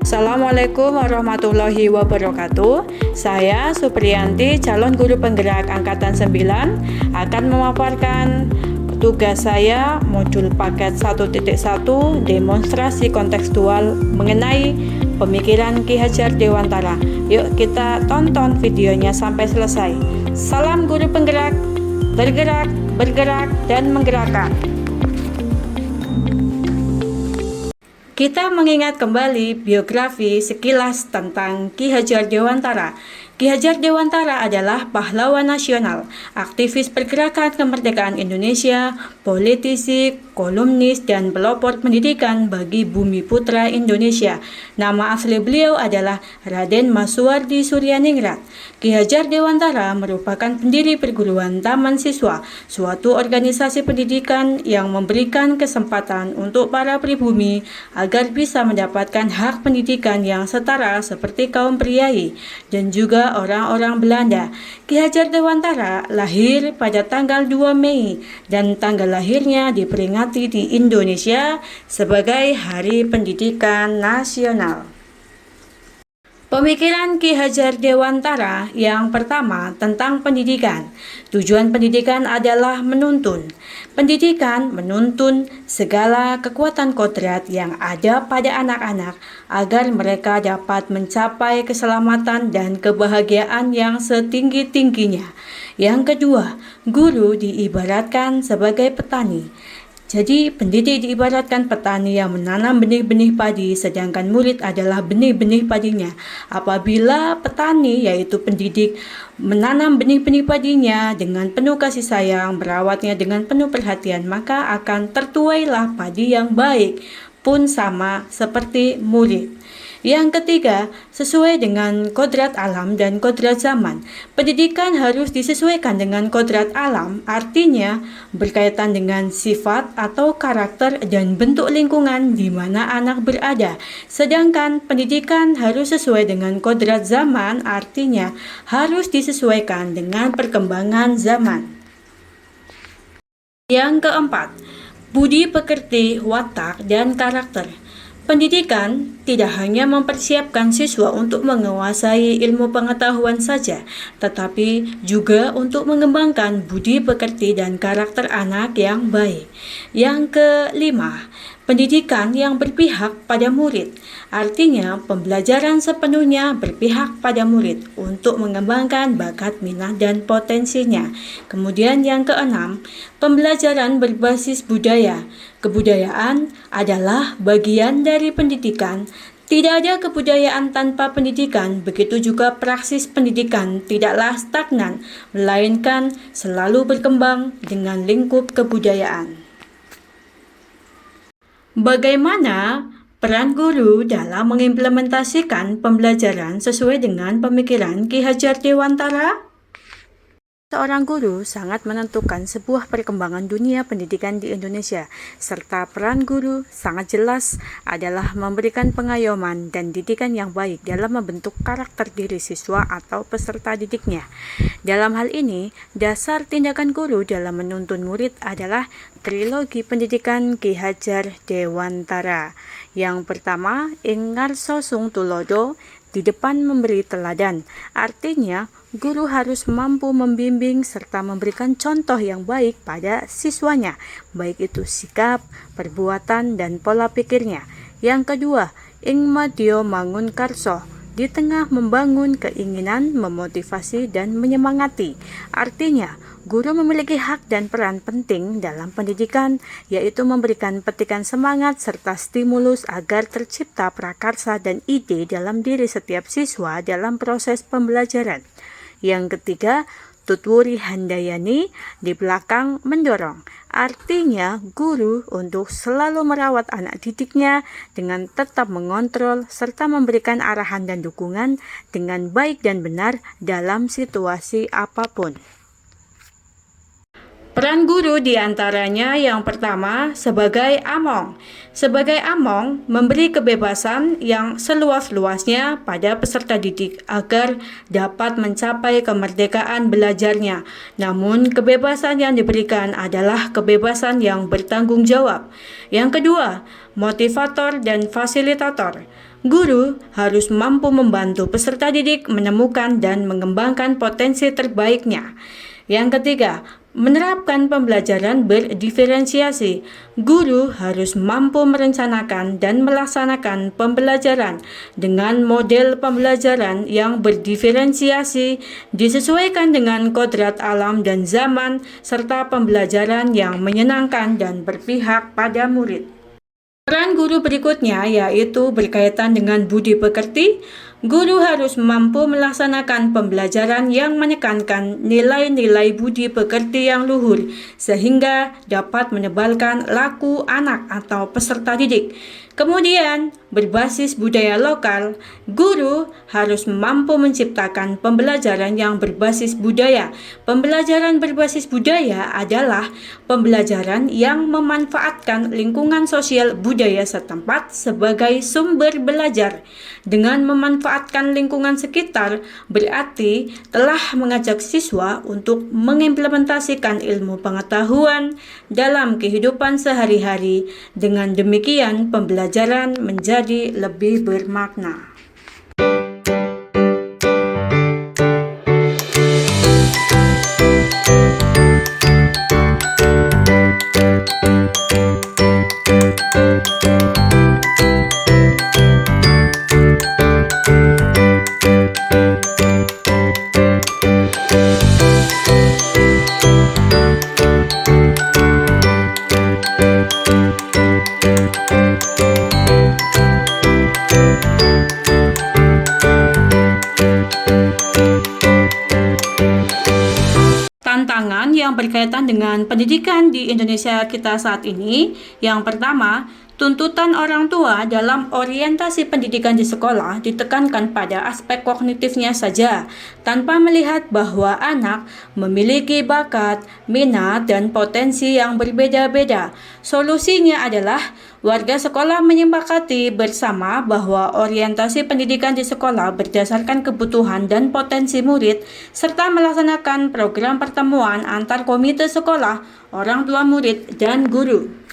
Assalamualaikum warahmatullahi wabarakatuh. Saya Supriyanti, calon guru penggerak angkatan 9, akan memaparkan tugas saya modul paket 1.1 demonstrasi kontekstual mengenai pemikiran Ki Hajar Dewantara. Yuk kita tonton videonya sampai selesai. Salam guru penggerak, bergerak, bergerak, dan menggerakkan. Kita mengingat kembali biografi sekilas tentang Ki Hajar Dewantara. Ki Hajar Dewantara adalah pahlawan nasional, aktivis pergerakan kemerdekaan Indonesia, politisi, kolumnis, dan pelopor pendidikan bagi Bumi Putra Indonesia. Nama asli beliau adalah Raden Masuwardi Suryaningrat. Ki Hajar Dewantara merupakan pendiri perguruan Taman Siswa, suatu organisasi pendidikan yang memberikan kesempatan untuk para pribumi agar bisa mendapatkan hak pendidikan yang setara seperti kaum priai dan juga orang-orang Belanda. Ki Hajar Dewantara lahir pada tanggal 2 Mei dan tanggal lahirnya diperingati di Indonesia sebagai Hari Pendidikan Nasional. Pemikiran Ki Hajar Dewantara yang pertama tentang pendidikan. Tujuan pendidikan adalah menuntun. Pendidikan menuntun segala kekuatan kodrat yang ada pada anak-anak agar mereka dapat mencapai keselamatan dan kebahagiaan yang setinggi-tingginya. Yang kedua, guru diibaratkan sebagai petani. Jadi, pendidik diibaratkan petani yang menanam benih-benih padi, sedangkan murid adalah benih-benih padinya. Apabila petani, yaitu pendidik, menanam benih-benih padinya dengan penuh kasih sayang, merawatnya dengan penuh perhatian, maka akan tertuailah padi yang baik, pun sama seperti murid. Yang ketiga, sesuai dengan kodrat alam dan kodrat zaman. Pendidikan harus disesuaikan dengan kodrat alam, artinya berkaitan dengan sifat atau karakter dan bentuk lingkungan di mana anak berada. Sedangkan pendidikan harus sesuai dengan kodrat zaman, artinya harus disesuaikan dengan perkembangan zaman. Yang keempat, budi pekerti, watak, dan karakter. Pendidikan tidak hanya mempersiapkan siswa untuk menguasai ilmu pengetahuan saja, tetapi juga untuk mengembangkan budi pekerti dan karakter anak yang baik. Yang kelima, pendidikan yang berpihak pada murid, artinya pembelajaran sepenuhnya berpihak pada murid untuk mengembangkan bakat, minat, dan potensinya. Kemudian yang keenam, pembelajaran berbasis budaya. Kebudayaan adalah bagian dari pendidikan. Tidak ada kebudayaan tanpa pendidikan, begitu juga praksis pendidikan tidaklah stagnan, melainkan selalu berkembang dengan lingkup kebudayaan. Bagaimana peran guru dalam mengimplementasikan pembelajaran sesuai dengan pemikiran Ki Hajar Dewantara? Seorang guru sangat menentukan sebuah perkembangan dunia pendidikan di Indonesia, serta peran guru sangat jelas adalah memberikan pengayoman dan didikan yang baik dalam membentuk karakter diri siswa atau peserta didiknya. Dalam hal ini, dasar tindakan guru dalam menuntun murid adalah trilogi pendidikan Ki Hajar Dewantara. Yang pertama, ing ngarsa sung tulodo, di depan memberi teladan. Artinya, guru harus mampu membimbing serta memberikan contoh yang baik pada siswanya, baik itu sikap, perbuatan, dan pola pikirnya. Yang kedua, ing madya mangun karso, di tengah membangun keinginan, memotivasi, dan menyemangati. Artinya, guru memiliki hak dan peran penting dalam pendidikan, yaitu memberikan petikan semangat serta stimulus agar tercipta prakarsa dan ide dalam diri setiap siswa dalam proses pembelajaran. Yang ketiga, tutwuri handayani, di belakang mendorong. Artinya, guru untuk selalu merawat anak didiknya dengan tetap mengontrol serta memberikan arahan dan dukungan dengan baik dan benar dalam situasi apapun. Peran guru diantaranya yang pertama sebagai among. Sebagai among, memberi kebebasan yang seluas-luasnya pada peserta didik agar dapat mencapai kemerdekaan belajarnya. Namun, kebebasan yang diberikan adalah kebebasan yang bertanggung jawab. Yang kedua, motivator dan fasilitator. Guru harus mampu membantu peserta didik menemukan dan mengembangkan potensi terbaiknya. Yang ketiga, menerapkan pembelajaran berdiferensiasi. Guru harus mampu merencanakan dan melaksanakan pembelajaran dengan model pembelajaran yang berdiferensiasi, disesuaikan dengan kodrat alam dan zaman, serta pembelajaran yang menyenangkan dan berpihak pada murid. Peran guru berikutnya yaitu berkaitan dengan budi pekerti. Guru harus mampu melaksanakan pembelajaran yang menekankan nilai-nilai budi pekerti yang luhur sehingga dapat menebalkan laku anak atau peserta didik. Kemudian, berbasis budaya lokal, guru harus mampu menciptakan pembelajaran yang berbasis budaya. Pembelajaran berbasis budaya adalah pembelajaran yang memanfaatkan lingkungan sosial budaya setempat sebagai sumber belajar. Dengan memanfaatkan lingkungan sekitar, berarti telah mengajak siswa untuk mengimplementasikan ilmu pengetahuan dalam kehidupan sehari-hari. Dengan demikian, pembelajaran menjadi lebih bermakna. Tantangan yang berkaitan dengan pendidikan di Indonesia kita saat ini, yang pertama, tuntutan orang tua dalam orientasi pendidikan di sekolah ditekankan pada aspek kognitifnya saja, tanpa melihat bahwa anak memiliki bakat, minat, dan potensi yang berbeda-beda. Solusinya adalah warga sekolah menyepakati bersama bahwa orientasi pendidikan di sekolah berdasarkan kebutuhan dan potensi murid, serta melaksanakan program pertemuan antar komite sekolah, orang tua murid, dan guru.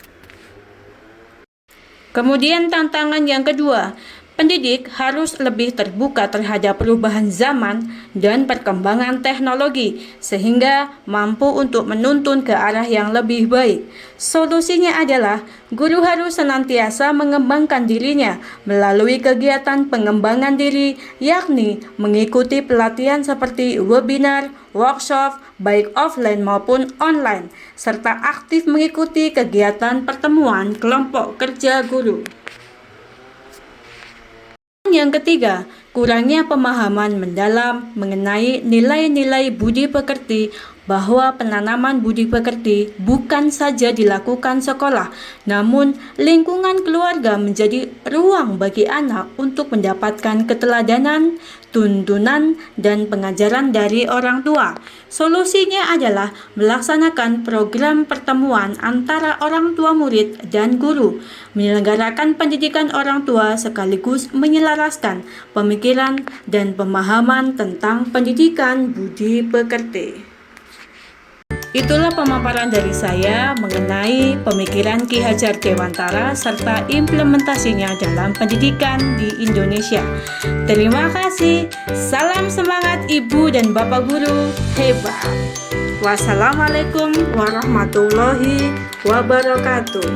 Kemudian tantangan yang kedua, pendidik harus lebih terbuka terhadap perubahan zaman dan perkembangan teknologi sehingga mampu untuk menuntun ke arah yang lebih baik. Solusinya adalah guru harus senantiasa mengembangkan dirinya melalui kegiatan pengembangan diri, yakni mengikuti pelatihan seperti webinar, workshop, baik offline maupun online, serta aktif mengikuti kegiatan pertemuan kelompok kerja guru. Yang ketiga, kurangnya pemahaman mendalam mengenai nilai-nilai budi pekerti, bahwa penanaman budi pekerti bukan saja dilakukan sekolah, namun lingkungan keluarga menjadi ruang bagi anak untuk mendapatkan keteladanan, tuntunan, dan pengajaran dari orang tua. Solusinya adalah melaksanakan program pertemuan antara orang tua murid dan guru, menyelenggarakan pendidikan orang tua sekaligus menyelaraskan pemikiran dan pemahaman tentang pendidikan budi pekerti. Itulah pemaparan dari saya mengenai pemikiran Ki Hajar Dewantara serta implementasinya dalam pendidikan di Indonesia. Terima kasih. Salam semangat Ibu dan Bapak Guru hebat. Wassalamualaikum warahmatullahi wabarakatuh.